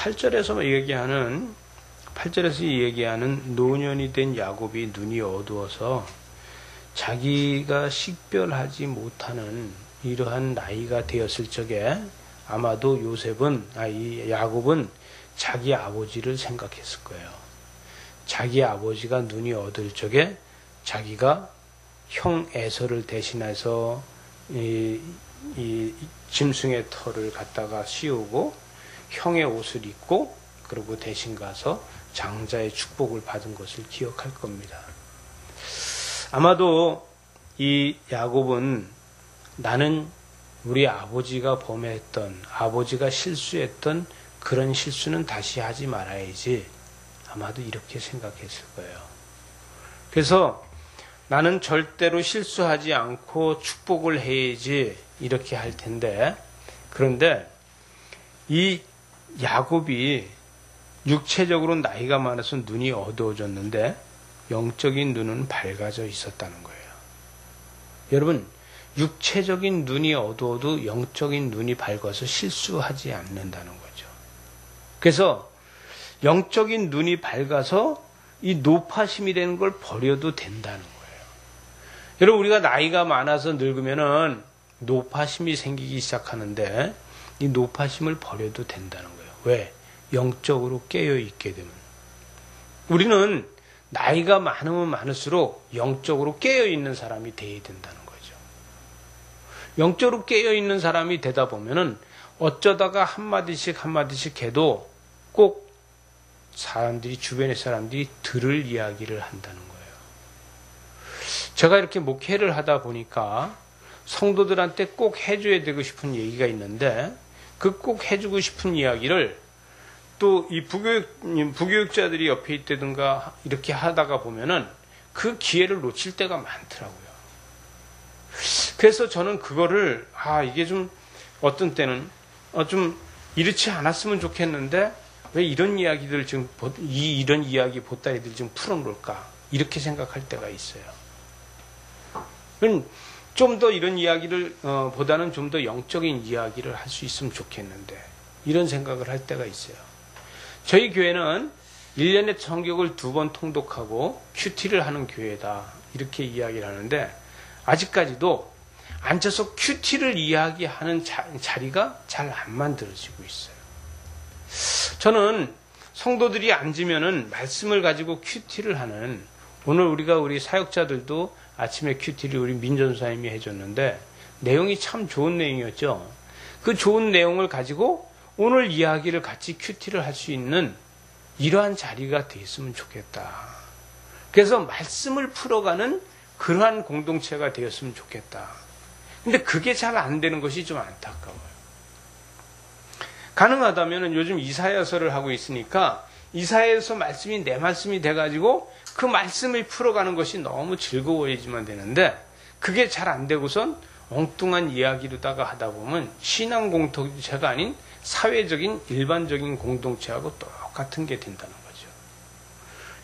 8절에서 얘기하는 노년이 된 야곱이 눈이 어두워서 자기가 식별하지 못하는 이러한 나이가 되었을 적에 아마도 야곱은 자기 아버지를 생각했을 거예요. 자기 아버지가 눈이 어두울 적에 자기가 형 에서를 대신해서 이 짐승의 털을 갖다가 씌우고 형의 옷을 입고 그리고 대신 가서 장자의 축복을 받은 것을 기억할 겁니다. 아마도 이 야곱은 나는 우리 아버지가 범했던, 아버지가 실수했던 그런 실수는 다시 하지 말아야지, 아마도 이렇게 생각했을 거예요. 그래서 나는 절대로 실수하지 않고 축복을 해야지 이렇게 할 텐데, 그런데 이 야곱이 육체적으로 나이가 많아서 눈이 어두워졌는데 영적인 눈은 밝아져 있었다는 거예요. 여러분, 육체적인 눈이 어두워도 영적인 눈이 밝아서 실수하지 않는다는 거죠. 그래서 영적인 눈이 밝아서 이 노파심이 되는 걸 버려도 된다는 거예요. 여러분, 우리가 나이가 많아서 늙으면은 노파심이 생기기 시작하는데 이 노파심을 버려도 된다는 거예요. 왜? 영적으로 깨어 있게 되면. 우리는 나이가 많으면 많을수록 영적으로 깨어 있는 사람이 되어야 된다는 거죠. 영적으로 깨어 있는 사람이 되다 보면은 어쩌다가 한마디씩 해도 꼭 주변의 사람들이 들을 이야기를 한다는 거예요. 제가 이렇게 목회를 하다 보니까 성도들한테 꼭 해줘야 되고 싶은 얘기가 있는데, 그 꼭 해주고 싶은 이야기를 또 이 부교육자들이 옆에 있다든가 이렇게 하다가 보면은 그 기회를 놓칠 때가 많더라고요. 그래서 저는 그거를, 이게 좀 어떤 때는 좀 이렇지 않았으면 좋겠는데 왜 이런 이야기들 이런 이야기 보따리들 좀 풀어놓을까, 이렇게 생각할 때가 있어요. 좀 더 이런 이야기를 보다는 좀 더 영적인 이야기를 할 수 있으면 좋겠는데, 이런 생각을 할 때가 있어요. 저희 교회는 1년에 성경을 2번 통독하고 큐티를 하는 교회다, 이렇게 이야기를 하는데 아직까지도 앉아서 큐티를 이야기하는 자리가 잘 안 만들어지고 있어요. 저는 성도들이 앉으면은 말씀을 가지고 큐티를 하는, 오늘 우리 사역자들도 아침에 큐티를 우리 민전사님이 해줬는데 내용이 참 좋은 내용이었죠. 그 좋은 내용을 가지고 오늘 이야기를 같이 큐티를 할 수 있는 이러한 자리가 되었으면 좋겠다. 그래서 말씀을 풀어가는 그러한 공동체가 되었으면 좋겠다. 근데 그게 잘 안 되는 것이 좀 안타까워요. 가능하다면 요즘 이사야서를 하고 있으니까 이사야서 말씀이 내 말씀이 돼가지고 그 말씀을 풀어가는 것이 너무 즐거워야지만 되는데, 그게 잘 안 되고선 엉뚱한 이야기로다가 하다 보면 신앙 공동체가 아닌 사회적인 일반적인 공동체하고 똑같은 게 된다는 거죠.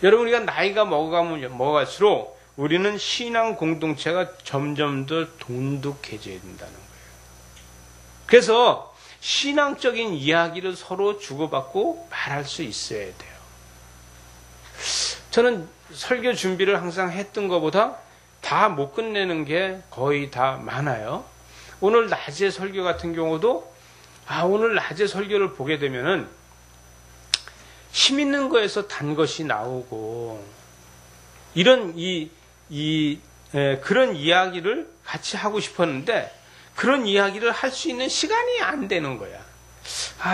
여러분, 우리가 나이가 먹어갈수록 우리는 신앙 공동체가 점점 더 돈독해져야 된다는 거예요. 그래서 신앙적인 이야기를 서로 주고받고 말할 수 있어야 돼요. 저는 설교 준비를 항상 했던 것보다 다 못 끝내는 게 거의 다 많아요. 오늘 낮에 설교 같은 경우도 오늘 낮에 설교를 보게 되면은 힘 있는 거에서 단 것이 나오고, 이런 그런 이야기를 같이 하고 싶었는데 그런 이야기를 할 수 있는 시간이 안 되는 거야.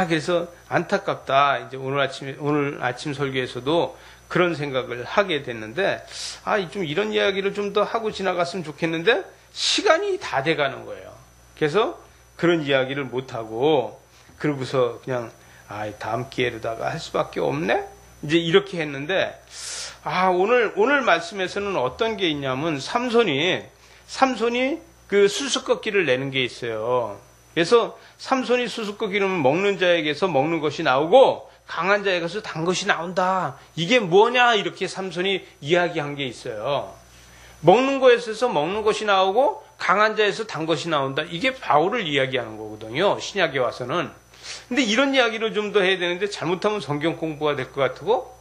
그래서 안타깝다. 이제 오늘 아침 설교에서도 그런 생각을 하게 됐는데, 좀 이런 이야기를 좀 더 하고 지나갔으면 좋겠는데 시간이 다 돼가는 거예요. 그래서 그런 이야기를 못하고, 그러고서 그냥 다음 기회로다가 할 수밖에 없네? 이제 이렇게 했는데, 오늘 말씀에서는 어떤 게 있냐면 삼손이 그 수수께끼를 내는 게 있어요. 그래서 삼손이 수수께끼를 먹는 자에게서 먹는 것이 나오고 강한 자에게서 단 것이 나온다. 이게 뭐냐? 이렇게 삼손이 이야기한 게 있어요. 먹는 것에서 먹는 것이 나오고 강한 자에서 단 것이 나온다. 이게 바울을 이야기하는 거거든요. 신약에 와서는. 근데 이런 이야기를 좀 더 해야 되는데 잘못하면 성경 공부가 될 것 같고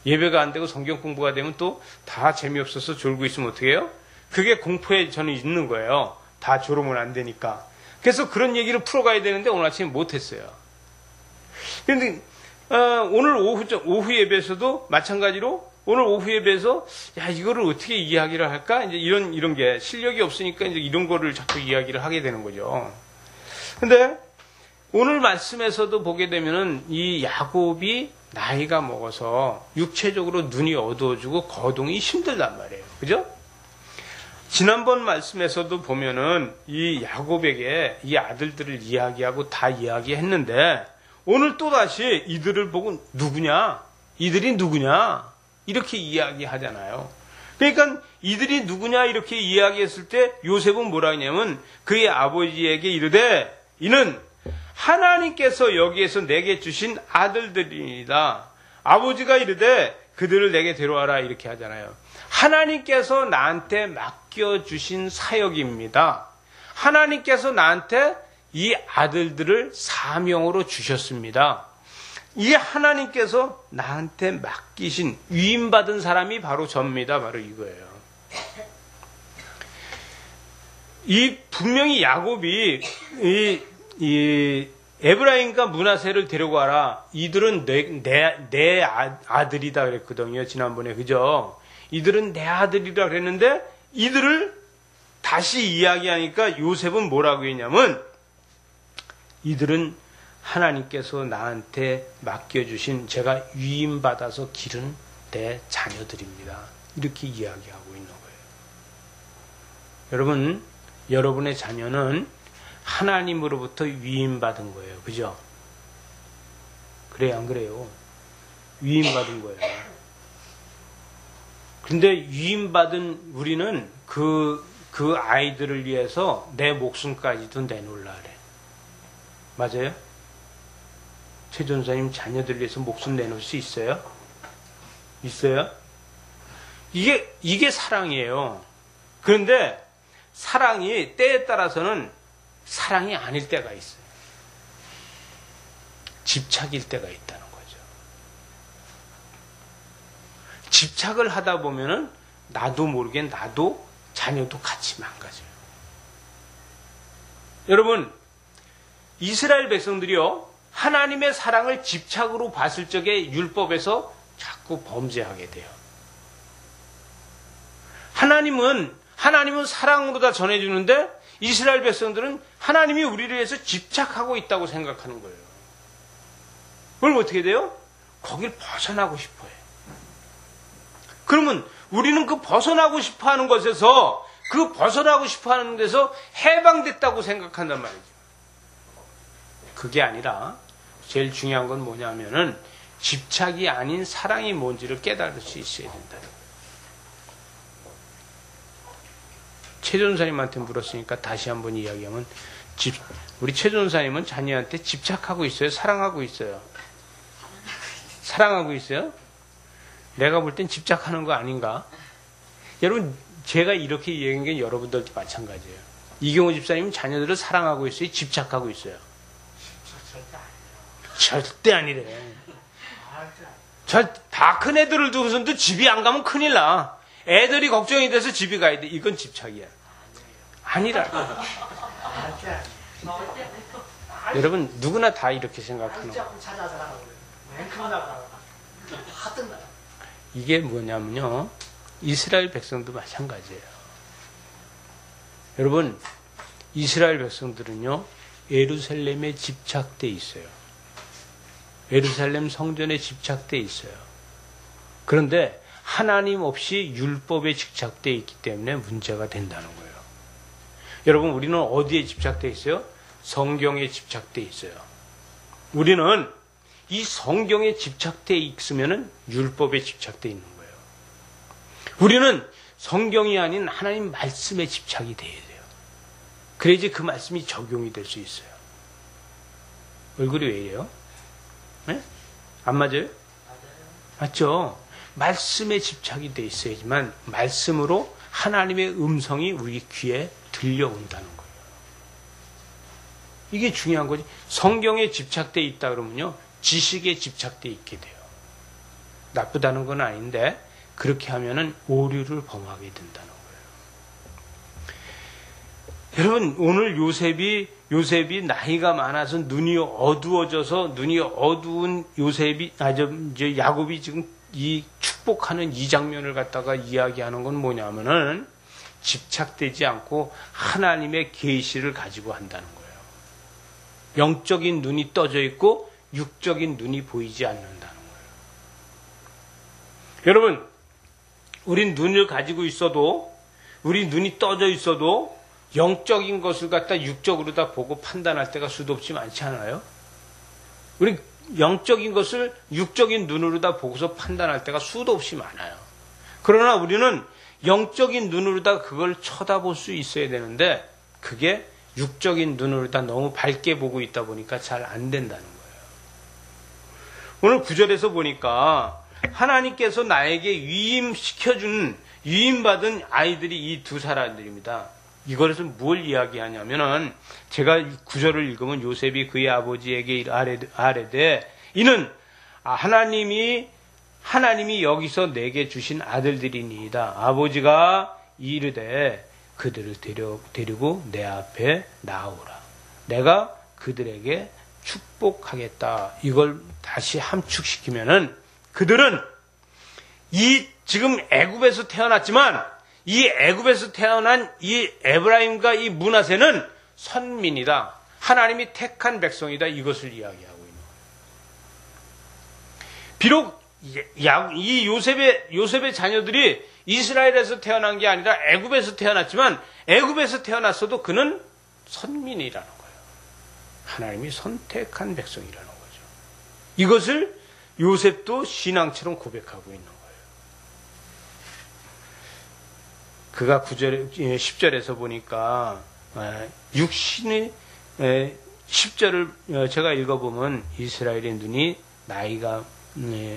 예배가 안 되고 성경 공부가 되면 또 다 재미없어서 졸고 있으면 어떻게 해요? 그게 공포에 저는 있는 거예요. 다 졸으면 안 되니까. 그래서 그런 얘기를 풀어가야 되는데 오늘 아침에 못했어요. 그런데 오늘 오후 예배에서도 마찬가지로 오늘 오후 예배에서 야 이거를 어떻게 이야기를 할까? 이제 이런 게 실력이 없으니까 이제 이런 거를 자꾸 이야기를 하게 되는 거죠. 근데 오늘 말씀에서도 보게 되면은 이 야곱이 나이가 먹어서 육체적으로 눈이 어두워지고 거동이 힘들단 말이에요. 그죠? 지난번 말씀에서도 보면은 이 야곱에게 이 아들들을 이야기하고 다 이야기했는데 오늘 또다시 이들을 보고 누구냐? 이들이 누구냐? 이렇게 이야기하잖아요. 그러니까 이들이 누구냐 이렇게 이야기했을 때 요셉은 뭐라 했냐면 그의 아버지에게 이르되 이는 하나님께서 여기에서 내게 주신 아들들이다. 아버지가 이르되 그들을 내게 데려와라 이렇게 하잖아요. 하나님께서 나한테 맡겨주신 사역입니다. 하나님께서 나한테 이 아들들을 사명으로 주셨습니다. 이 하나님께서 나한테 맡기신 위임받은 사람이 바로 접니다. 바로 이거예요. 이 분명히 야곱이 이 에브라임과 므낫세를 데리고 와라. 이들은 내 아들이다 그랬거든요. 지난번에 그죠? 이들은 내 아들이라 그랬는데 이들을 다시 이야기하니까 요셉은 뭐라고 했냐면 이들은 하나님께서 나한테 맡겨주신 제가 위임받아서 기른 내 자녀들입니다. 이렇게 이야기하고 있는 거예요. 여러분, 여러분의 자녀는 하나님으로부터 위임받은 거예요. 그죠? 그래요, 안 그래요? 위임받은 거예요. 근데 위임받은 우리는 그 아이들을 위해서 내 목숨까지도 내놓으라 그래. 맞아요? 최 전사님 자녀들 위해서 목숨 내놓을 수 있어요? 있어요? 이게 사랑이에요. 그런데 사랑이 때에 따라서는 사랑이 아닐 때가 있어요. 집착일 때가 있다는 거죠. 집착을 하다 보면은 나도 모르게 나도 자녀도 같이 망가져요. 여러분, 이스라엘 백성들이요, 하나님의 사랑을 집착으로 봤을 적에 율법에서 자꾸 범죄하게 돼요. 하나님은 사랑으로 다 전해주는데 이스라엘 백성들은 하나님이 우리를 위해서 집착하고 있다고 생각하는 거예요. 그럼 어떻게 돼요? 거길 벗어나고 싶어요. 그러면 우리는 그 벗어나고 싶어 하는 것에서 그 벗어나고 싶어 하는 데서 해방됐다고 생각한단 말이죠. 그게 아니라 제일 중요한 건 뭐냐면은 집착이 아닌 사랑이 뭔지를 깨달을 수 있어야 된다. 최 전사님한테 물었으니까 다시 한번 이야기하면 우리 최 전사님은 자녀한테 집착하고 있어요? 사랑하고 있어요? 사랑하고 있어요? 내가 볼 땐 집착하는 거 아닌가? 여러분, 제가 이렇게 얘기한 게 여러분들도 마찬가지예요. 이경호 집사님은 자녀들을 사랑하고 있어요? 집착하고 있어요? 절대 아니래. 다 큰 애들을 두고선도 집이 안 가면 큰일 나. 애들이 걱정이 돼서 집이 가야 돼. 이건 집착이야. 아니라. 여러분, 누구나 다 이렇게 생각하는 거예요. 이게 뭐냐면요, 이스라엘 백성도 마찬가지예요. 여러분, 이스라엘 백성들은요, 예루살렘에 집착돼 있어요. 예루살렘 성전에 집착돼 있어요. 그런데 하나님 없이 율법에 집착돼 있기 때문에 문제가 된다는 거예요. 여러분, 우리는 어디에 집착돼 있어요? 성경에 집착돼 있어요. 우리는 이 성경에 집착돼 있으면은 율법에 집착돼 있는 거예요. 우리는 성경이 아닌 하나님 말씀에 집착이 돼야 돼요. 그래야지 그 말씀이 적용이 될 수 있어요. 얼굴이 왜 이래요? 네? 안 맞아요? 맞죠? 말씀에 집착이 돼 있어야지만 말씀으로 하나님의 음성이 우리 귀에 들려온다는 거예요. 이게 중요한 거지. 성경에 집착돼 있다 그러면요, 지식에 집착돼 있게 돼요. 나쁘다는 건 아닌데 그렇게 하면은 오류를 범하게 된다는 거예요. 여러분, 오늘 요셉이 나이가 많아서 눈이 어두워져서 눈이 어두운 야곱이 지금 이 축복하는 이 장면을 갖다가 이야기하는 건 뭐냐면은 집착되지 않고 하나님의 계시를 가지고 한다는 거예요. 영적인 눈이 떠져 있고 육적인 눈이 보이지 않는다는 거예요. 여러분, 우린 눈을 가지고 있어도, 우리 눈이 떠져 있어도 영적인 것을 갖다 육적으로 다 보고 판단할 때가 수도 없이 많지 않아요? 우리 영적인 것을 육적인 눈으로 다 보고서 판단할 때가 수도 없이 많아요. 그러나 우리는 영적인 눈으로 다 그걸 쳐다볼 수 있어야 되는데 그게 육적인 눈으로 다 너무 밝게 보고 있다 보니까 잘 안 된다는 거예요. 오늘 9절에서 보니까 하나님께서 나에게 위임받은 아이들이 이 두 사람들입니다. 이것에서 뭘 이야기하냐면은 제가 9절을 읽으면 요셉이 그의 아버지에게 아뢰되 이는 하나님이 여기서 내게 주신 아들들이니이다. 아버지가 이르되 그들을 데리고 내 앞에 나오라. 내가 그들에게 축복하겠다. 이걸 다시 함축시키면은 그들은 지금 애굽에서 태어났지만 이 애굽에서 태어난 이 에브라임과 이 므낫세는 선민이다. 하나님이 택한 백성이다. 이것을 이야기하고 있는 거예요. 비록 이 요셉의 자녀들이 이스라엘에서 태어난 게 아니라 애굽에서 태어났지만 애굽에서 태어났어도 그는 선민이라는 거예요. 하나님이 선택한 백성이라는 거죠. 이것을 요셉도 신앙처럼 고백하고 있는 거예요. 그가 10절에서 보니까 10절을 제가 읽어보면 이스라엘의 눈이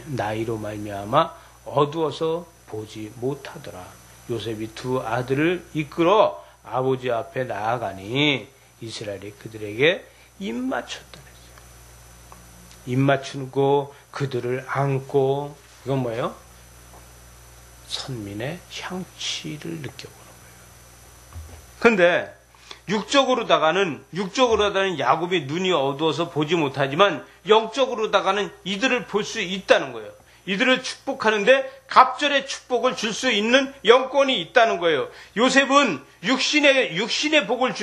나이로 말미암아 어두워서 보지 못하더라. 요셉이 두 아들을 이끌어 아버지 앞에 나아가니 이스라엘이 그들에게 입맞췄다 그랬어요. 입맞추고 그들을 안고, 이건 뭐예요? 선민의 향취를 느껴보는 거예요. 그런데 육적으로다가는 야곱이 눈이 어두워서 보지 못하지만 영적으로다가는 이들을 볼 수 있다는 거예요. 이들을 축복하는데 갑절의 축복을 줄 수 있는 영권이 있다는 거예요. 요셉은 육신의 복을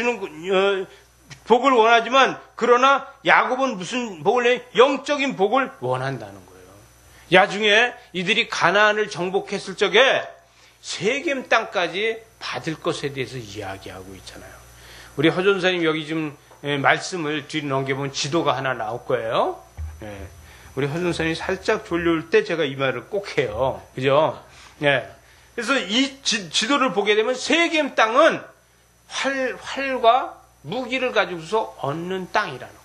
복을 원하지만 그러나 야곱은 무슨 복을 내? 영적인 복을 원한다는 거예요. 나중에 이들이 가나안을 정복했을 적에 세겜 땅까지 받을 것에 대해서 이야기하고 있잖아요. 우리 허전사님 여기 좀 말씀을 뒤로 넘겨보면 지도가 하나 나올 거예요. 우리 허전사님이 살짝 졸려올 때 제가 이 말을 꼭 해요. 그죠? 그래서 이 지도를 보게 되면 세겜 땅은 활과 무기를 가지고서 얻는 땅이라는 거예요.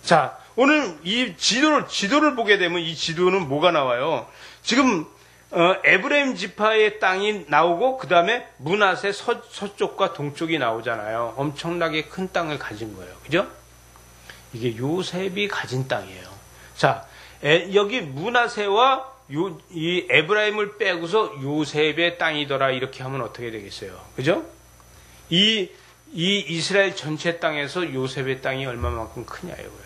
자, 오늘 이 지도를 보게 되면 이 지도는 뭐가 나와요? 지금 에브라임 지파의 땅이 나오고 그 다음에 므낫세 서쪽과 동쪽이 나오잖아요. 엄청나게 큰 땅을 가진 거예요. 그죠? 이게 요셉이 가진 땅이에요. 자, 여기 므낫세와 이 에브라임을 빼고서 요셉의 땅이더라 이렇게 하면 어떻게 되겠어요? 그죠? 이 이스라엘 전체 땅에서 요셉의 땅이 얼마만큼 크냐고요.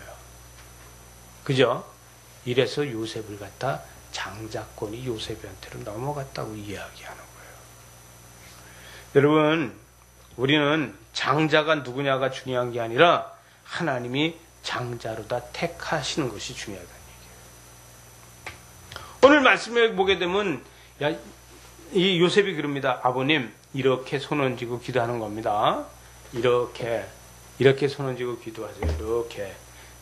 그죠? 이래서 요셉을 갖다 장자권이 요셉한테로 넘어갔다고 이야기하는 거예요. 여러분, 우리는 장자가 누구냐가 중요한 게 아니라 하나님이 장자로다 택하시는 것이 중요하다는 얘기예요. 오늘 말씀을 보게 되면 이 요셉이 그럽니다. 아버님, 이렇게 손 얹고 기도하는 겁니다. 이렇게 손 얹고 기도하세요. 이렇게.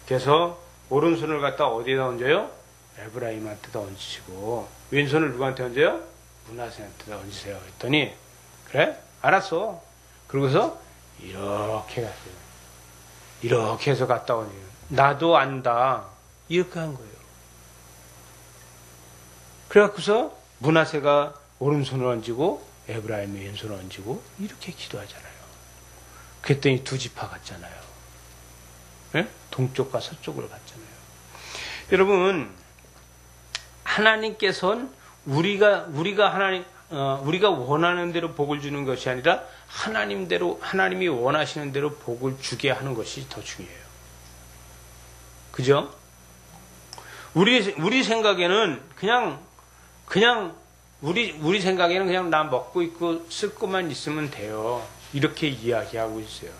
그래서 오른손을 갖다 어디에다 얹어요? 에브라임한테다 얹으시고 왼손을 누구한테 얹어요? 므낫세한테다 얹으세요. 했더니 그래? 알았어. 그러고서 이렇게 갔어요. 이렇게 해서 갔다 오니 나도 안다. 이렇게 한 거예요. 그래갖고서 므낫세가 오른손을 얹고 에브라임이 왼손을 얹고 이렇게 기도하잖아요. 그랬더니 두 지파 같잖아요. 예? 동쪽과 서쪽으로 갔잖아요. 여러분, 하나님께서는 우리가 원하는 대로 복을 주는 것이 아니라 하나님이 원하시는 대로 복을 주게 하는 것이 더 중요해요. 그죠? 우리 생각에는 우리 생각에는 그냥 나 먹고 있고 쓸 것만 있으면 돼요. 이렇게 이야기하고 있어요.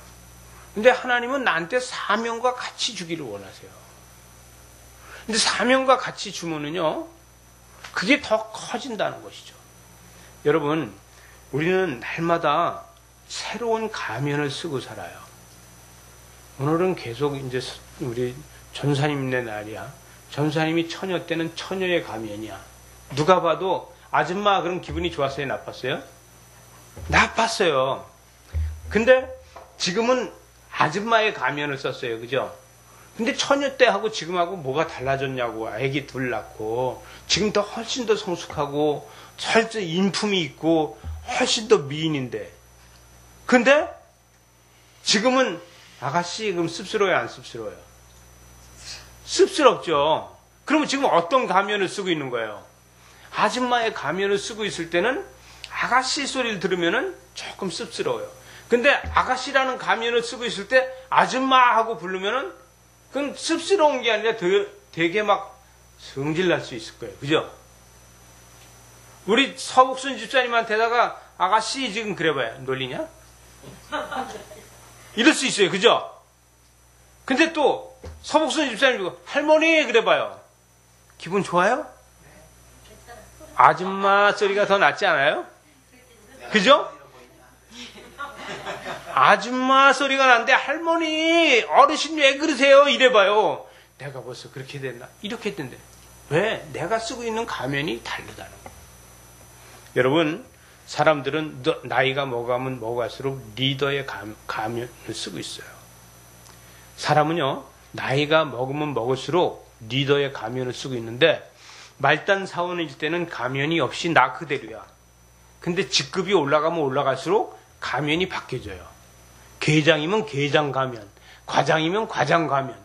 근데 하나님은 나한테 사명과 같이 주기를 원하세요. 근데 사명과 같이 주면은요, 그게 더 커진다는 것이죠. 여러분, 우리는 날마다 새로운 가면을 쓰고 살아요. 오늘은 계속 이제 우리 전사님네 날이야. 전사님이 처녀 때는 처녀의 가면이야. 누가 봐도 아줌마 그럼 기분이 좋았어요? 나빴어요? 나빴어요. 근데 지금은 아줌마의 가면을 썼어요. 그죠? 근데 처녀 때하고 지금하고 뭐가 달라졌냐고. 아기 둘 낳고 지금 더 훨씬 더 성숙하고 철저 인품이 있고 훨씬 더 미인인데, 근데 지금은 아가씨 그럼 씁쓸해요? 안 씁쓸해요? 씁쓸없죠. 그러면 지금 어떤 가면을 쓰고 있는 거예요? 아줌마의 가면을 쓰고 있을 때는 아가씨 소리를 들으면은 조금 씁쓸해요. 근데 아가씨라는 가면을 쓰고 있을 때 아줌마 하고 부르면은 그건 씁쓸한 게 아니라 되게 막 성질 날 수 있을 거예요. 그죠? 우리 서복순 집사님한테다가 아가씨 지금 그래봐요. 놀리냐? 이럴 수 있어요. 그죠? 근데 또 서복순 집사님 할머니 그래봐요. 기분 좋아요? 아줌마 소리가 더 낫지 않아요? 그죠? 아줌마 소리가 나는데 할머니 어르신 왜 그러세요? 이래봐요. 내가 벌써 그렇게 됐나? 이렇게 된대. 왜? 내가 쓰고 있는 가면이 다르다는 거예요. 여러분, 사람들은 나이가 먹으면 먹을수록 리더의 가면을 쓰고 있어요. 사람은요, 나이가 먹으면 먹을수록 리더의 가면을 쓰고 있는데, 말단 사원일 때는 가면이 없이 나 그대로야. 근데 직급이 올라가면 올라갈수록 가면이 바뀌어져요. 계장이면 계장 가면, 과장이면 과장 가면,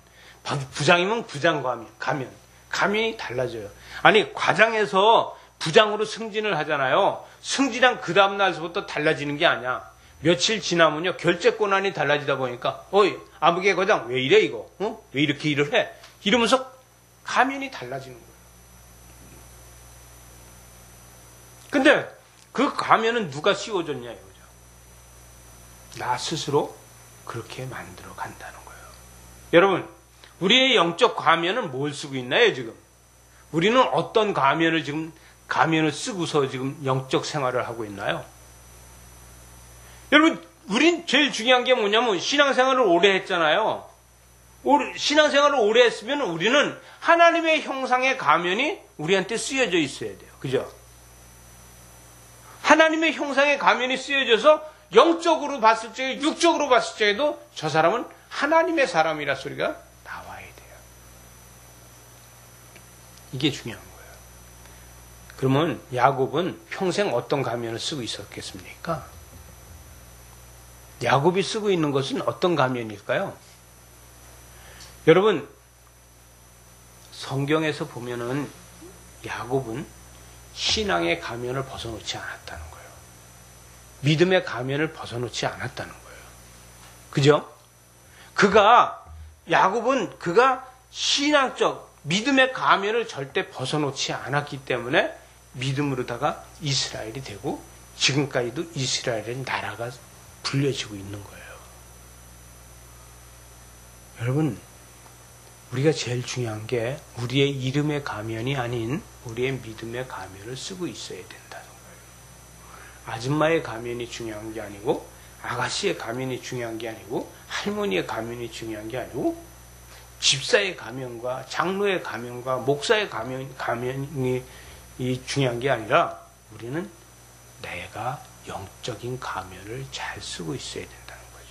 부장이면 부장 가면, 가면이 달라져요. 아니, 과장에서 부장으로 승진을 하잖아요. 승진한 그 다음날부터 달라지는 게 아니야. 며칠 지나면요, 결제 권한이 달라지다 보니까, 어이, 아무개 과장, 왜 이래, 이거? 어? 왜 이렇게 일을 해? 이러면서 가면이 달라지는 거예요. 근데 그 가면은 누가 씌워줬냐, 이거죠. 나 스스로 그렇게 만들어 간다는 거예요. 여러분, 우리의 영적 가면은 뭘 쓰고 있나요, 지금? 우리는 어떤 가면을 쓰고서 지금 영적 생활을 하고 있나요? 여러분, 우린 제일 중요한 게 뭐냐면 신앙생활을 오래 했잖아요. 신앙생활을 오래 했으면 우리는 하나님의 형상의 가면이 우리한테 쓰여져 있어야 돼요. 그죠? 하나님의 형상의 가면이 쓰여져서 영적으로 봤을 적에, 육적으로 봤을 적에도 저 사람은 하나님의 사람이라 소리가 나와야 돼요. 이게 중요한 거예요. 그러면 야곱은 평생 어떤 가면을 쓰고 있었겠습니까? 야곱이 쓰고 있는 것은 어떤 가면일까요? 여러분, 성경에서 보면은 야곱은 신앙의 가면을 벗어놓지 않았다는 거예요. 믿음의 가면을 벗어놓지 않았다는 거예요. 그죠? 야곱은 신앙적, 믿음의 가면을 절대 벗어놓지 않았기 때문에 믿음으로다가 이스라엘이 되고 지금까지도 이스라엘의 나라가 불려지고 있는 거예요. 여러분, 우리가 제일 중요한 게 우리의 이름의 가면이 아닌 우리의 믿음의 가면을 쓰고 있어야 된다는 거예요. 아줌마의 가면이 중요한 게 아니고, 아가씨의 가면이 중요한 게 아니고, 할머니의 가면이 중요한 게 아니고, 집사의 가면과 장로의 가면과 목사의 가면이 중요한 게 아니라 우리는 내가 영적인 가면을 잘 쓰고 있어야 된다는 거죠.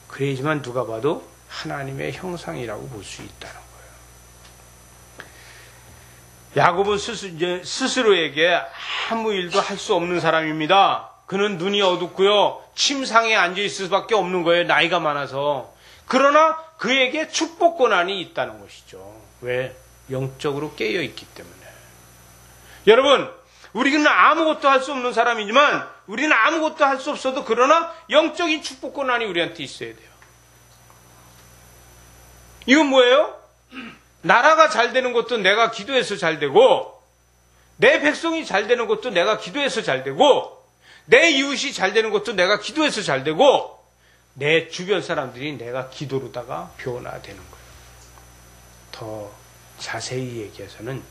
그래야지만 누가 봐도 하나님의 형상이라고 볼 수 있다는 거예요. 야곱은 스스로에게 아무 일도 할 수 없는 사람입니다. 그는 눈이 어둡고요, 침상에 앉아 있을 수밖에 없는 거예요. 나이가 많아서. 그러나 그에게 축복 권한이 있다는 것이죠. 왜? 영적으로 깨어 있기 때문에. 여러분, 우리는 아무것도 할 수 없는 사람이지만 우리는 아무것도 할 수 없어도 그러나 영적인 축복 권한이 우리한테 있어야 돼요. 이건 뭐예요? 나라가 잘 되는 것도 내가 기도해서 잘 되고, 내 백성이 잘 되는 것도 내가 기도해서 잘 되고, 내 이웃이 잘 되는 것도 내가 기도해서 잘 되고, 내 주변 사람들이 내가 기도로다가 변화되는 거예요. 더 자세히 얘기해서는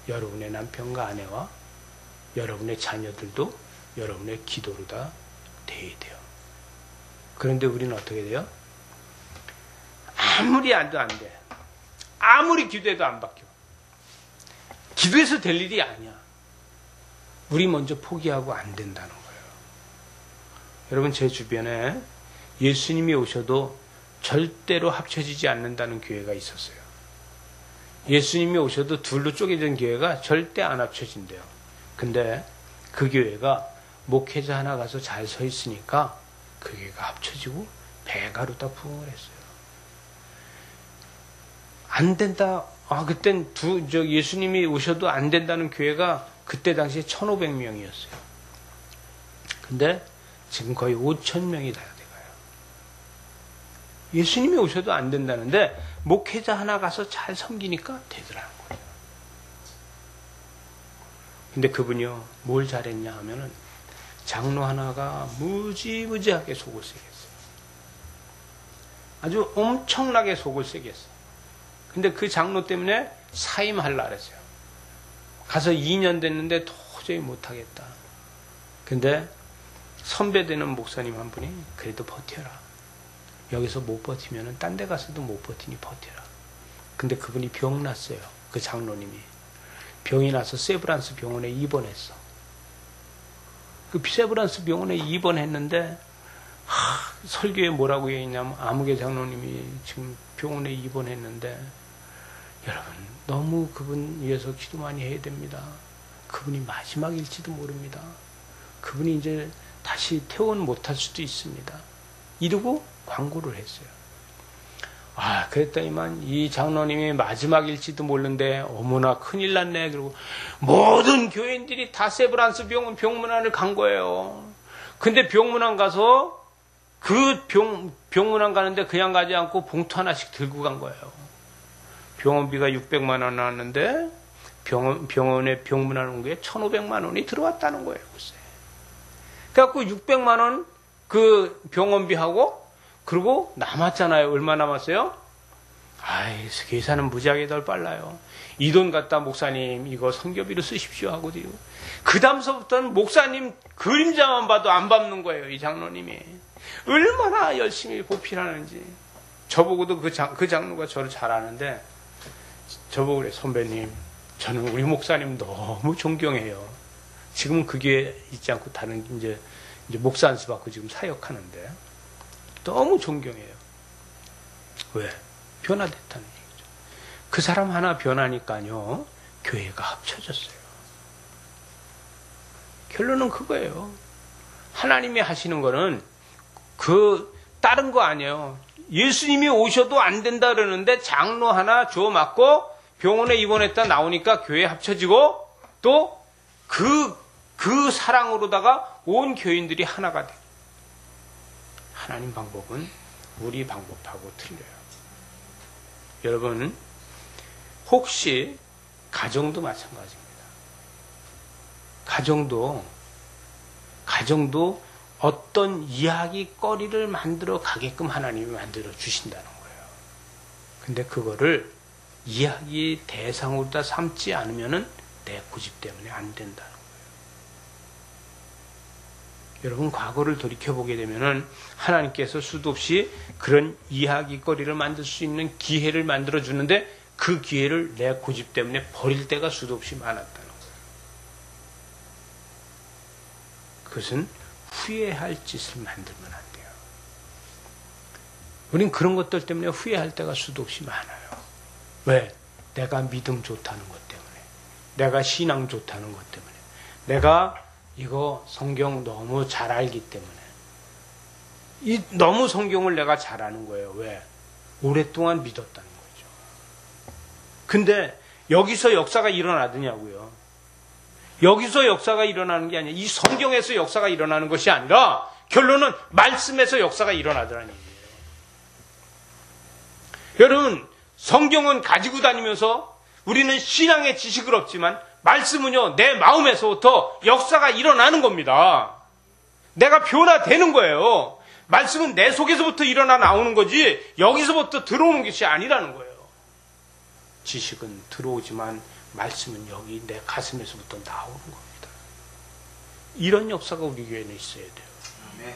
여러분의 남편과 아내와 여러분의 자녀들도 여러분의 기도로다 돼야 돼요. 그런데 우리는 어떻게 돼요? 아무리 안 돼. 아무리 기도해도 안 바뀌어. 기도해서 될 일이 아니야. 우리 먼저 포기하고 안 된다는 거예요. 여러분, 제 주변에 예수님이 오셔도 절대로 합쳐지지 않는다는 교회가 있었어요. 예수님이 오셔도 둘로 쪼개진 교회가 절대 안 합쳐진대요. 근데 그 교회가 목회자 하나 가서 잘 서 있으니까 그 교회가 합쳐지고 배가로 다 부흥을 했어요. 안 된다. 그땐 예수님이 오셔도 안 된다는 교회가 그때 당시에 1,500명이었어요. 근데 지금 거의 5,000명이 다 돼가요. 예수님이 오셔도 안 된다는데 목회자 하나 가서 잘 섬기니까 되더라는 거예요. 근데 그분이요, 뭘 잘했냐 하면은 장로 하나가 무지무지하게 속을 세게 했어요. 아주 엄청나게 속을 세게 했어요. 근데 그 장로 때문에 사임하려고 그랬어요. 가서 2년 됐는데 도저히 못하겠다. 근데 선배되는 목사님 한 분이 그래도 버텨라. 여기서 못 버티면은 딴 데 가서도 못 버티니 버텨라. 근데 그분이 병 났어요. 그 장로님이. 병이 나서 세브란스 병원에 입원했어. 그 세브란스 병원에 입원했는데 설교에 뭐라고 했냐면 아무개 장로님이 지금 병원에 입원했는데 여러분 너무 그분 위해서 기도 많이 해야 됩니다. 그분이 마지막일지도 모릅니다. 그분이 이제 다시 퇴원 못할 수도 있습니다. 이러고 광고를 했어요. 그랬더니만 이 장로님이 마지막일지도 모르는데 어머나 큰일 났네. 그리고 모든 교인들이 다 세브란스 병문안을 간 거예요. 근데 병문안 가서 그 병문안 가는데 그냥 가지 않고 봉투 하나씩 들고 간 거예요. 병원비가 600만 원 나왔는데 병원에 병문안 온 게 1,500만 원이 들어왔다는 거예요. 글쎄. 그래갖고 600만 원 그 병원비하고 그리고 남았잖아요. 얼마 남았어요? 계산은 무지하게 덜 빨라요. 이 돈 갖다 목사님 이거 선교비로 쓰십시오 하고 그 다음서부터는 목사님 그림자만 봐도 안 밟는 거예요. 이 장로님이. 얼마나 열심히 보필하는지. 저보고도 그 장로가 저를 잘 아는데 저보고 그래, 선배님 저는 우리 목사님 너무 존경해요. 지금은 그 교회에 있지 않고 다른 이제 목사 안수 받고 지금 사역하는데 너무 존경해요. 왜? 변화됐다는 얘기죠. 그 사람 하나 변하니까요 교회가 합쳐졌어요. 결론은 그거예요. 하나님이 하시는 거는 다른 거 아니에요. 예수님이 오셔도 안 된다 그러는데 장로 하나 주워 맞고 병원에 입원했다 나오니까 교회 합쳐지고 또 그 사랑으로다가 온 교인들이 하나가 돼요. 하나님 방법은 우리 방법하고 틀려요. 여러분, 혹시 가정도 마찬가지입니다. 가정도 어떤 이야기거리를 만들어 가게끔 하나님이 만들어 주신다는 거예요. 근데 그거를 이야기 대상으로 다 삼지 않으면은 내 고집 때문에 안 된다는 거예요. 여러분, 과거를 돌이켜보게 되면은 하나님께서 수도 없이 그런 이야기거리를 만들 수 있는 기회를 만들어 주는데 그 기회를 내 고집 때문에 버릴 때가 수도 없이 많았다는 거예요. 그것은 후회할 짓을 만들면 안 돼요. 우린 그런 것들 때문에 후회할 때가 수도 없이 많아요. 왜? 내가 믿음 좋다는 것 때문에, 내가 신앙 좋다는 것 때문에, 내가 이거 성경 너무 잘 알기 때문에, 너무 성경을 내가 잘 아는 거예요. 왜? 오랫동안 믿었다는 거죠. 근데 여기서 역사가 일어나더냐고요. 여기서 역사가 일어나는 게 아니라 이 성경에서 역사가 일어나는 것이 아니라 결론은 말씀에서 역사가 일어나더라는 얘기예요. 여러분, 성경은 가지고 다니면서 우리는 신앙의 지식을 얻지만 말씀은요, 내 마음에서부터 역사가 일어나는 겁니다. 내가 변화되는 거예요. 말씀은 내 속에서부터 일어나 나오는 거지 여기서부터 들어오는 것이 아니라는 거예요. 지식은 들어오지만 말씀은 여기 내 가슴에서부터 나오는 겁니다. 이런 역사가 우리 교회는 있어야 돼요.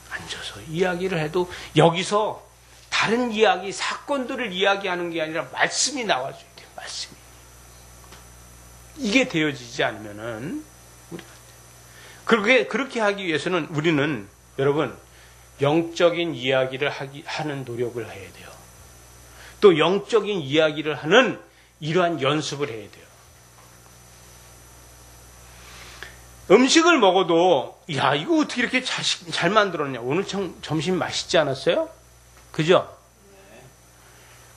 앉아서 이야기를 해도 여기서 다른 이야기, 사건들을 이야기하는 게 아니라 말씀이 나와줘야 돼요. 말씀이. 이게 되어지지 않으면은 그렇게 하기 위해서는 우리는 여러분 영적인 이야기를 하는 노력을 해야 돼요. 또 영적인 이야기를 하는 이러한 연습을 해야 돼요. 음식을 먹어도 야 이거 어떻게 이렇게 잘 만들었냐. 오늘 점심 맛있지 않았어요? 그죠?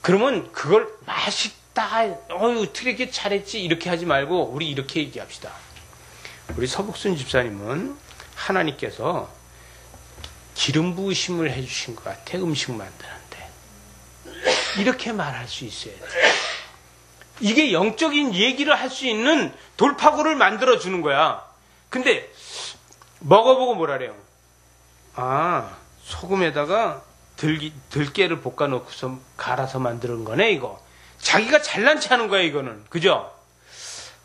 그러면 그걸 맛있다. 어떻게 이렇게 잘했지? 이렇게 하지 말고 우리 이렇게 얘기합시다. 우리 서복순 집사님은 하나님께서 기름 부으심을 해주신 것 같아. 음식 만드는데. 이렇게 말할 수 있어야 돼. 이게 영적인 얘기를 할 수 있는 돌파구를 만들어주는 거야. 근데 먹어보고 뭐라래요? 아, 소금에다가 들깨를 볶아놓고서 갈아서 만드는 거네 이거. 자기가 잘난 체 하는 거야 이거는. 그죠?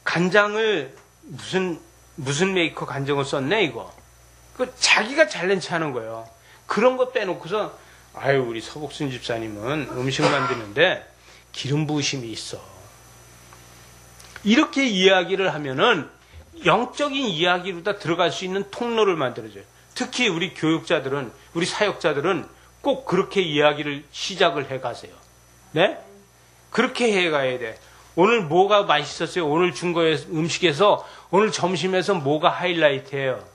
간장을 무슨 메이커 간장을 썼네 이거. 그 자기가 잘난 체 하는 거예요. 그런 거 빼놓고서 아유 우리 서복순 집사님은 음식 만드는데 기름 부으심이 있어. 이렇게 이야기를 하면은 영적인 이야기로 다 들어갈 수 있는 통로를 만들어줘요. 특히 우리 교육자들은, 우리 사역자들은 꼭 그렇게 이야기를 시작을 해 가세요. 네? 그렇게 해 가야 돼. 오늘 뭐가 맛있었어요? 오늘 준 거에 음식에서 오늘 점심에서 뭐가 하이라이트예요?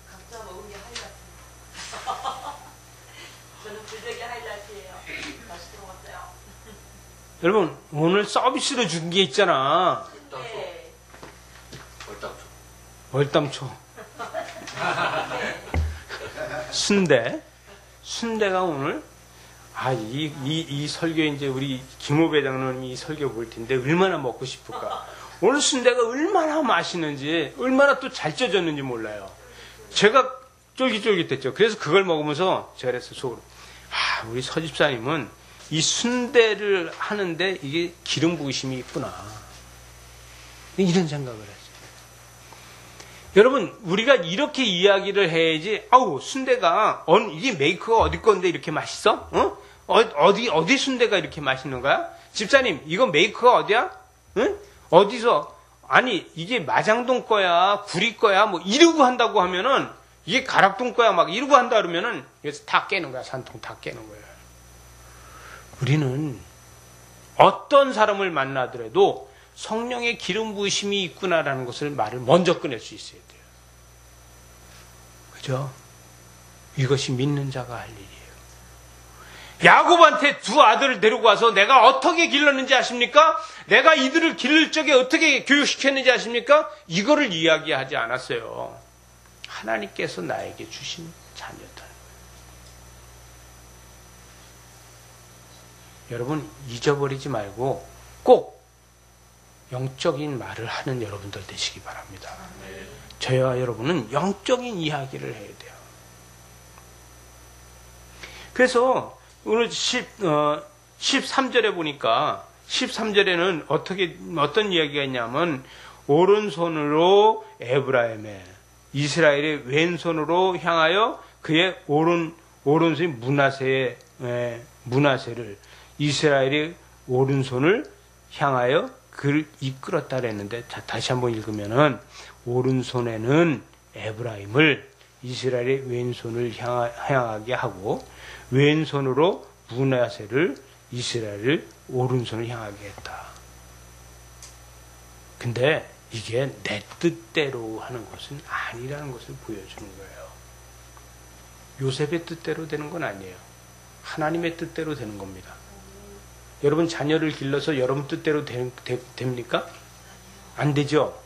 각자 먹은 게 하이라이트. 저는 불백이 하이라이트예요. 맛있게 먹었어요. 여러분 오늘 서비스로 준 게 있잖아. 네. 월담초. 순대가 오늘 이 설교 이제 우리 김호 회장님이 이 설교 볼 텐데 얼마나 먹고 싶을까. 오늘 순대가 얼마나 맛있는지 얼마나 또 잘 쪄졌는지 몰라요. 제가 쫄깃쫄깃했죠. 그래서 그걸 먹으면서 제가 그랬어요 속으로. 우리 서집사님은 이 순대를 하는데 이게 기름 부으심이 있구나. 이런 생각을 했어요. 여러분 우리가 이렇게 이야기를 해야지. 순대가 이게 메이커가 어디 건데 이렇게 맛있어? 어디 순대가 이렇게 맛있는 거야? 집사님 이거 메이커가 어디야? 응? 어디서? 아니 이게 마장동 거야 구리 거야 뭐 이러고 한다고 하면은 이게 가락동 거야 막 이러고 한다 그러면은 그래서 다 깨는 거야. 산통 다 깨는 거야. 우리는 어떤 사람을 만나더라도 성령의 기름 부으심이 있구나라는 것을 말을 먼저 꺼낼 수 있어야 돼요. 그죠? 이것이 믿는 자가 할 일이에요. 야곱한테 두 아들을 데리고 와서 내가 어떻게 길렀는지 아십니까? 내가 이들을 기를 적에 어떻게 교육시켰는지 아십니까? 이거를 이야기하지 않았어요. 하나님께서 나에게 주신 자녀들. 여러분 잊어버리지 말고 꼭 영적인 말을 하는 여러분들 되시기 바랍니다. 저와 여러분은 영적인 이야기를 해야 돼요. 그래서 오늘 13절에 보니까 13절에는 어떤 이야기가 있냐면 오른손으로 에브라임의 이스라엘의 왼손으로 향하여 그의 오른손이 므낫세를 이스라엘의 오른손을 향하여 그를 이끌었다 그랬는데 다시 한번 읽으면은 오른손에는 에브라임을 이스라엘의 왼손을 향하게 하고 왼손으로 므낫세를 이스라엘을 오른손을 향하게 했다. 근데 이게 내 뜻대로 하는 것은 아니라는 것을 보여주는 거예요. 요셉의 뜻대로 되는 건 아니에요. 하나님의 뜻대로 되는 겁니다. 여러분 자녀를 길러서 여러분 뜻대로 됩니까? 안 되죠.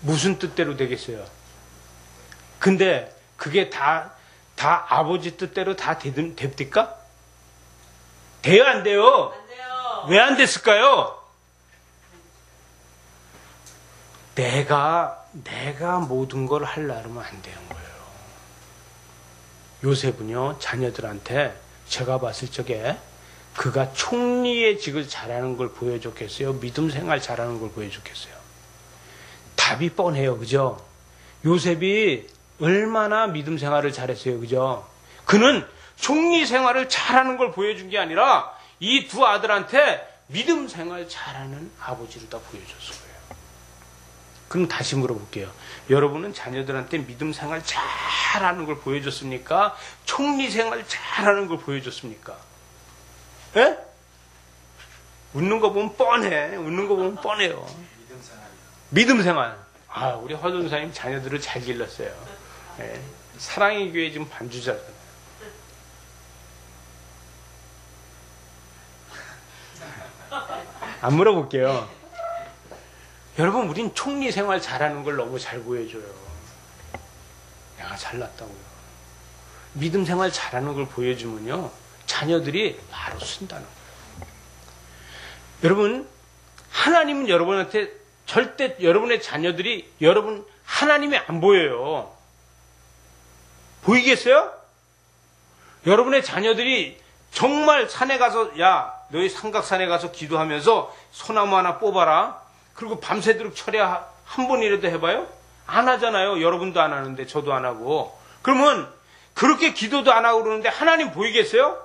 무슨 뜻대로 되겠어요? 근데 그게 다 아버지 뜻대로 다 됩니까? 돼요, 안 돼요? 안 돼요. 왜 안 됐을까요? 내가 모든 걸 하려면 안 되는 거예요. 요셉은요, 자녀들한테 제가 봤을 적에 그가 총리의 직을 잘하는 걸 보여줬겠어요? 믿음 생활 잘하는 걸 보여줬겠어요? 답이 뻔해요. 그죠? 요셉이 얼마나 믿음 생활을 잘했어요. 그죠? 그는 총리 생활을 잘하는 걸 보여준 게 아니라 이 두 아들한테 믿음 생활 잘하는 아버지로 다 보여줬을 거예요. 그럼 다시 물어볼게요. 여러분은 자녀들한테 믿음 생활 잘하는 걸 보여줬습니까? 총리 생활 잘하는 걸 보여줬습니까? 예? 웃는 거 보면 뻔해. 웃는 거 보면 뻔해요. 믿음 생활. 아, 우리 허전사님 자녀들을 잘 길렀어요. 예. 사랑의 교회 지금 반주자잖아요. 안 물어볼게요. 여러분, 우린 총리 생활 잘하는 걸 너무 잘 보여줘요. 내가 잘났다고요. 믿음 생활 잘하는 걸 보여주면요, 자녀들이 바로 쓴다는 거예요. 여러분, 하나님은 여러분한테 절대 여러분의 자녀들이 여러분 하나님이 안 보여요. 보이겠어요? 여러분의 자녀들이 정말 산에 가서, 야, 너희 삼각산에 가서 기도하면서 소나무 하나 뽑아라. 그리고 밤새도록 철야 한 번이라도 해봐요? 안 하잖아요. 여러분도 안 하는데 저도 안 하고. 그러면 그렇게 기도도 안 하고 그러는데 하나님 보이겠어요?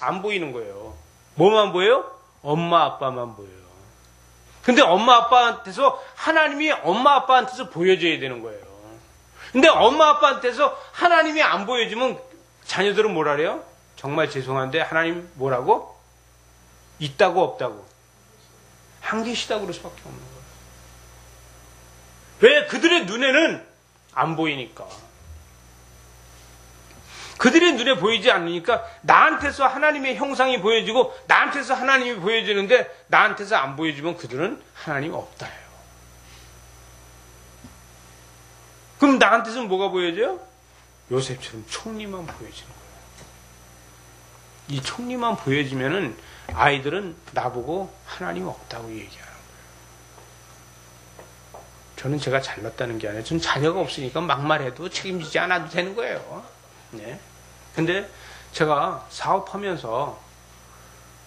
안 보이는 거예요. 뭐만 보여요? 엄마 아빠만 보여요. 근데 엄마 아빠한테서 하나님이 엄마 아빠한테서 보여줘야 되는 거예요. 근데 엄마 아빠한테서 하나님이 안 보여주면 자녀들은 뭐라 그래요? 정말 죄송한데 하나님 뭐라고? 있다고 없다고? 안 계시다고 그럴 수밖에 없는 거예요. 왜? 그들의 눈에는 안 보이니까. 그들의 눈에 보이지 않으니까 나한테서 하나님의 형상이 보여지고 나한테서 하나님이 보여지는데 나한테서 안 보여주면 그들은 하나님 없다 해요. 그럼 나한테서는 뭐가 보여져요? 요셉처럼 총리만 보여지는 거예요. 이 총리만 보여지면은 아이들은 나보고 하나님 없다고 얘기하는 거예요. 저는 제가 잘났다는 게 아니라 저는 자녀가 없으니까 막말해도 책임지지 않아도 되는 거예요. 네. 근데 제가 사업하면서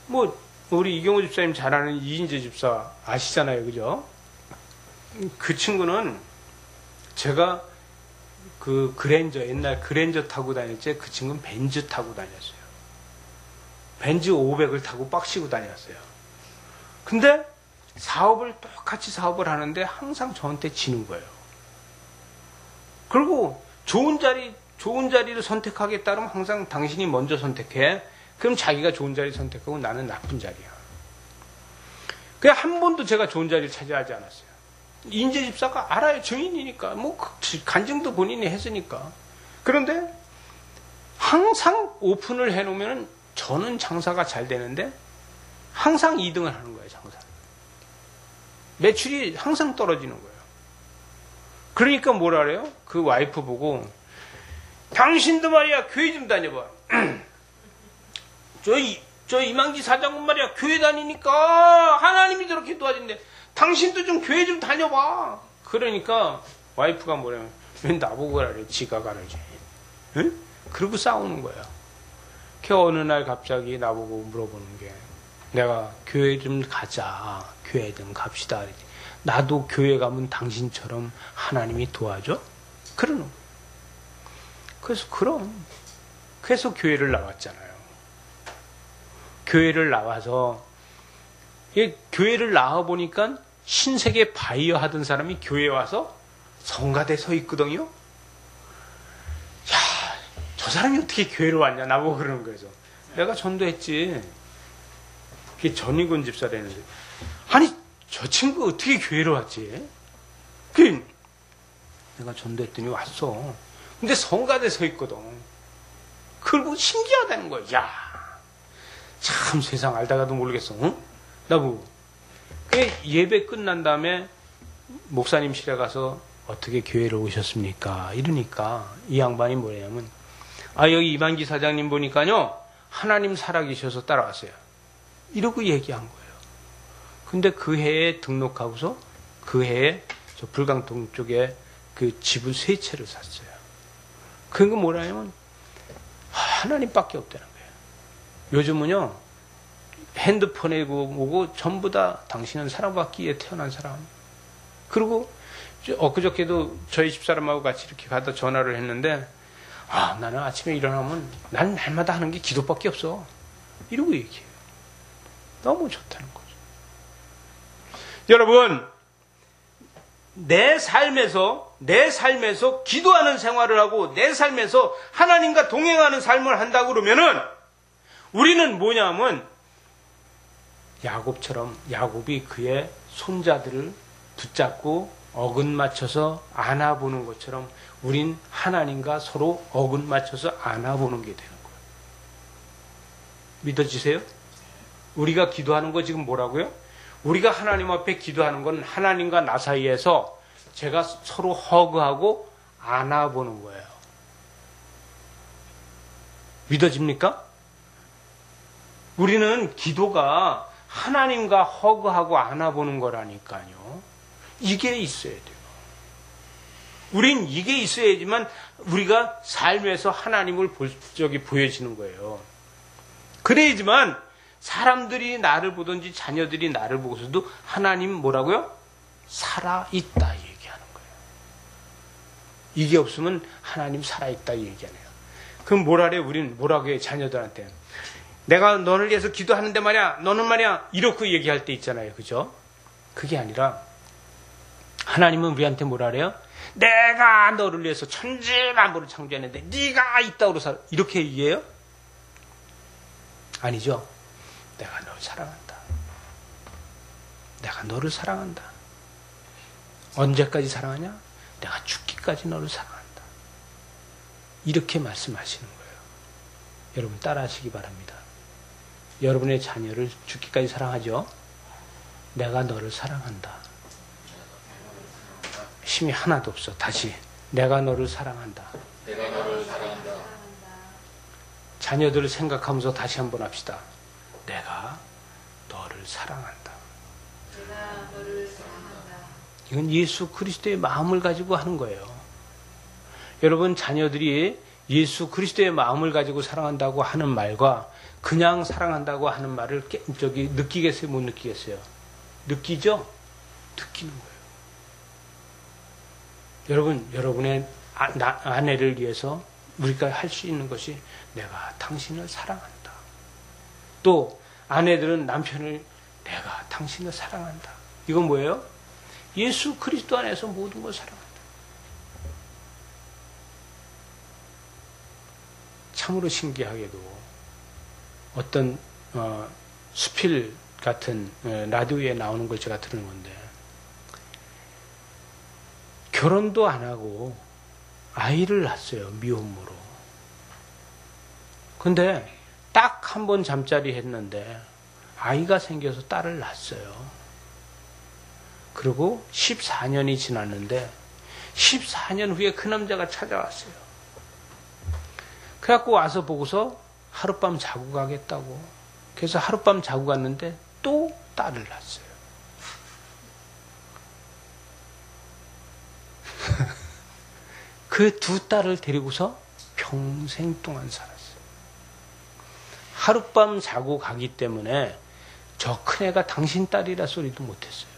뭐 우리 이경호 집사님 잘 아는 이인재 집사 아시잖아요. 그죠? 그 친구는 제가 그 그랜저 옛날 그랜저 타고 다닐 때 그 친구는 벤츠 타고 다녔어요. 벤츠 500을 타고 빡시고 다녔어요. 근데 똑같이 사업을 하는데 항상 저한테 지는 거예요. 그리고 좋은 자리를 선택하겠다 그러면 항상 당신이 먼저 선택해. 그럼 자기가 좋은 자리 선택하고 나는 나쁜 자리야. 그냥 한 번도 제가 좋은 자리를 차지하지 않았어요. 인재 집사가 알아요. 증인이니까. 뭐 간증도 본인이 했으니까. 그런데 항상 오픈을 해놓으면 저는 장사가 잘 되는데 항상 2등을 하는 거예요. 장사. 매출이 항상 떨어지는 거예요. 그러니까 뭐라 그래요? 그 와이프 보고 당신도 말이야 교회 좀 다녀봐. 저 이만기 사장은 말이야 교회 다니니까 하나님이 저렇게 도와준대. 당신도 좀 교회 좀 다녀봐. 그러니까 와이프가 뭐냐면 왜 나보고 가래? 지가 가라지. 응? 그러고 싸우는 거야. 그 어느 날 갑자기 나보고 물어보는 게 내가 교회 좀 가자. 교회 좀 갑시다. 나도 교회 가면 당신처럼 하나님이 도와줘? 그러는 거야. 그래서 그래서 교회를 나왔잖아요. 교회를 나와서 교회를 나와 보니까 신세계 바이어 하던 사람이 교회에 와서 성가대 서 있거든요. 야, 저 사람이 어떻게 교회로 왔냐 나보고 그러는 거예요. 내가 전도했지. 그게 전익원 집사라는데 아니 저 친구 어떻게 교회로 왔지? 내가 전도했더니 왔어. 근데 성가대 서 있거든. 그리고 신기하다는 거야. 야, 참 세상 알다가도 모르겠어. 응? 나보고. 예배 끝난 다음에 목사님실에 가서 어떻게 교회를 오셨습니까? 이러니까 이 양반이 뭐냐면 여기 이만기 사장님 보니까요 하나님 살아계셔서 따라왔어요. 이러고 얘기한 거예요. 근데 그 해에 등록하고서 그 해에 저 불광동 쪽에 그 집을 3채를 샀어요. 그게 뭐라냐면 하나님밖에 없다는 거예요. 요즘은요 핸드폰에 오고 전부 다 당신은 사랑받기 위해 태어난 사람. 그리고 엊그저께도 저희 집사람하고 같이 이렇게 가다 전화를 했는데 나는 아침에 일어나면 난 날마다 하는 게 기도밖에 없어. 이러고 얘기해요. 너무 좋다는 거죠. 여러분 내 삶에서 기도하는 생활을 하고 내 삶에서 하나님과 동행하는 삶을 한다고 그러면은 우리는 뭐냐면 야곱처럼 야곱이 그의 손자들을 붙잡고 어근 맞춰서 안아보는 것처럼 우린 하나님과 서로 어근 맞춰서 안아보는 게 되는 거예요. 믿어지세요? 우리가 기도하는 거 지금 뭐라고요? 우리가 하나님 앞에 기도하는 건 하나님과 나 사이에서 제가 서로 허그하고 안아보는 거예요. 믿어집니까? 우리는 기도가 하나님과 허그하고 안아보는 거라니까요. 이게 있어야 돼요. 우린 이게 있어야지만 우리가 삶에서 하나님을 볼 적이 보여지는 거예요. 그래야지만 사람들이 나를 보든지 자녀들이 나를 보고서도 하나님 뭐라고요? 살아있다 얘기하는 거예요. 이게 없으면 하나님 살아있다 얘기하네요. 그럼 뭐라래? 우린 뭐라고 해요? 자녀들한테. 내가 너를 위해서 기도하는데 말이야, 너는 말이야, 이렇게 얘기할 때 있잖아요. 그죠? 그게 아니라 하나님은 우리한테 뭐라래요? 내가 너를 위해서 천지만물을 창조했는데 네가 있다고 살아. 이렇게 얘기해요? 아니죠. 내가 너를 사랑한다. 내가 너를 사랑한다. 언제까지 사랑하냐? 내가 죽기까지 너를 사랑한다. 이렇게 말씀하시는 거예요. 여러분 따라하시기 바랍니다. 여러분의 자녀를 죽기까지 사랑하죠? 내가 너를 사랑한다. 힘이 하나도 없어. 다시. 내가 너를 사랑한다. 내가 너를 사랑한다. 자녀들을 생각하면서 다시 한번 합시다. 내가 너를 사랑한다. 내가 너를 사랑한다. 이건 예수 그리스도의 마음을 가지고 하는 거예요. 여러분 자녀들이 예수 그리스도의 마음을 가지고 사랑한다고 하는 말과 그냥 사랑한다고 하는 말을 느끼겠어요? 못 느끼겠어요? 느끼죠? 느끼는 거예요. 여러분, 여러분의 아내를 위해서 우리가 할 수 있는 것이 내가 당신을 사랑한다. 또 아내들은 남편을 내가 당신을 사랑한다. 이건 뭐예요? 예수 그리스도 안에서 모든 걸 사랑한다. 참으로 신기하게도 어떤 수필 같은 라디오에 나오는 걸 제가 들은 건데 결혼도 안 하고 아이를 낳았어요. 미혼모로. 근데 딱 한 번 잠자리 했는데 아이가 생겨서 딸을 낳았어요. 그리고 14년이 지났는데 14년 후에 그 남자가 찾아왔어요. 그래갖고 와서 보고서 하룻밤 자고 가겠다고. 그래서 하룻밤 자고 갔는데 또 딸을 낳았어요. 그 두 딸을 데리고서 평생 동안 살았어요. 하룻밤 자고 가기 때문에 저 큰애가 당신 딸이라 소리도 못했어요.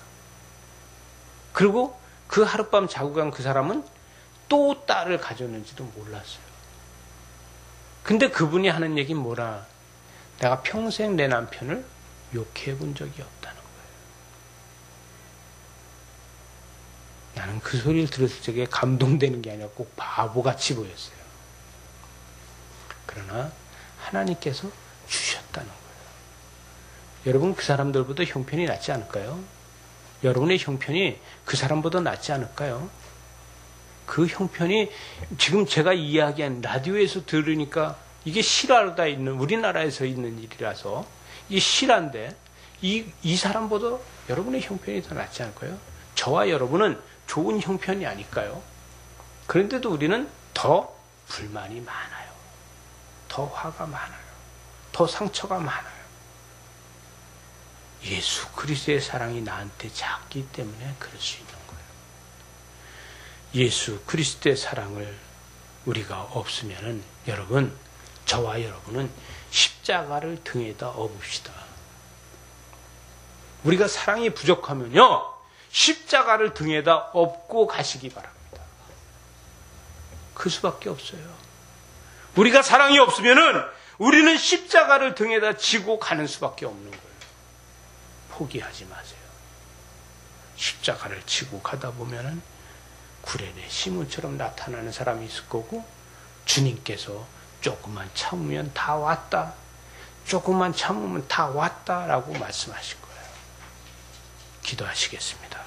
그리고 그 하룻밤 자고 간 그 사람은 또 딸을 가졌는지도 몰랐어요. 근데 그분이 하는 얘기는 뭐라? 내가 평생 내 남편을 욕해 본 적이 없다는 거예요. 나는 그 소리를 들었을 적에 감동되는 게 아니라 꼭 바보같이 보였어요. 그러나 하나님께서 주셨다는 거예요. 여러분 그 사람들보다 형편이 낫지 않을까요? 여러분의 형편이 그 사람보다 낫지 않을까요? 그 형편이 지금 제가 이야기한 라디오에서 들으니까 이게 실화로다 있는 우리나라에서 있는 일이라서 이게 실화인데 이 사람보다 여러분의 형편이 더 낫지 않을까요? 저와 여러분은 좋은 형편이 아닐까요? 그런데도 우리는 더 불만이 많아요. 더 화가 많아요. 더 상처가 많아요. 예수 그리스도의 사랑이 나한테 작기 때문에 그럴 수 있는 거예요. 예수 그리스도의 사랑을 우리가 없으면은 여러분, 저와 여러분은 십자가를 등에다 업읍시다. 우리가 사랑이 부족하면요, 십자가를 등에다 업고 가시기 바랍니다. 그 수밖에 없어요. 우리가 사랑이 없으면은 우리는 십자가를 등에다 지고 가는 수밖에 없는 거예요. 포기하지 마세요. 십자가를 지고 가다 보면은 구레네 시몬처럼 나타나는 사람이 있을 거고, 주님께서 조금만 참으면 다 왔다, 조금만 참으면 다 왔다라고 말씀하실 거예요. 기도하시겠습니다.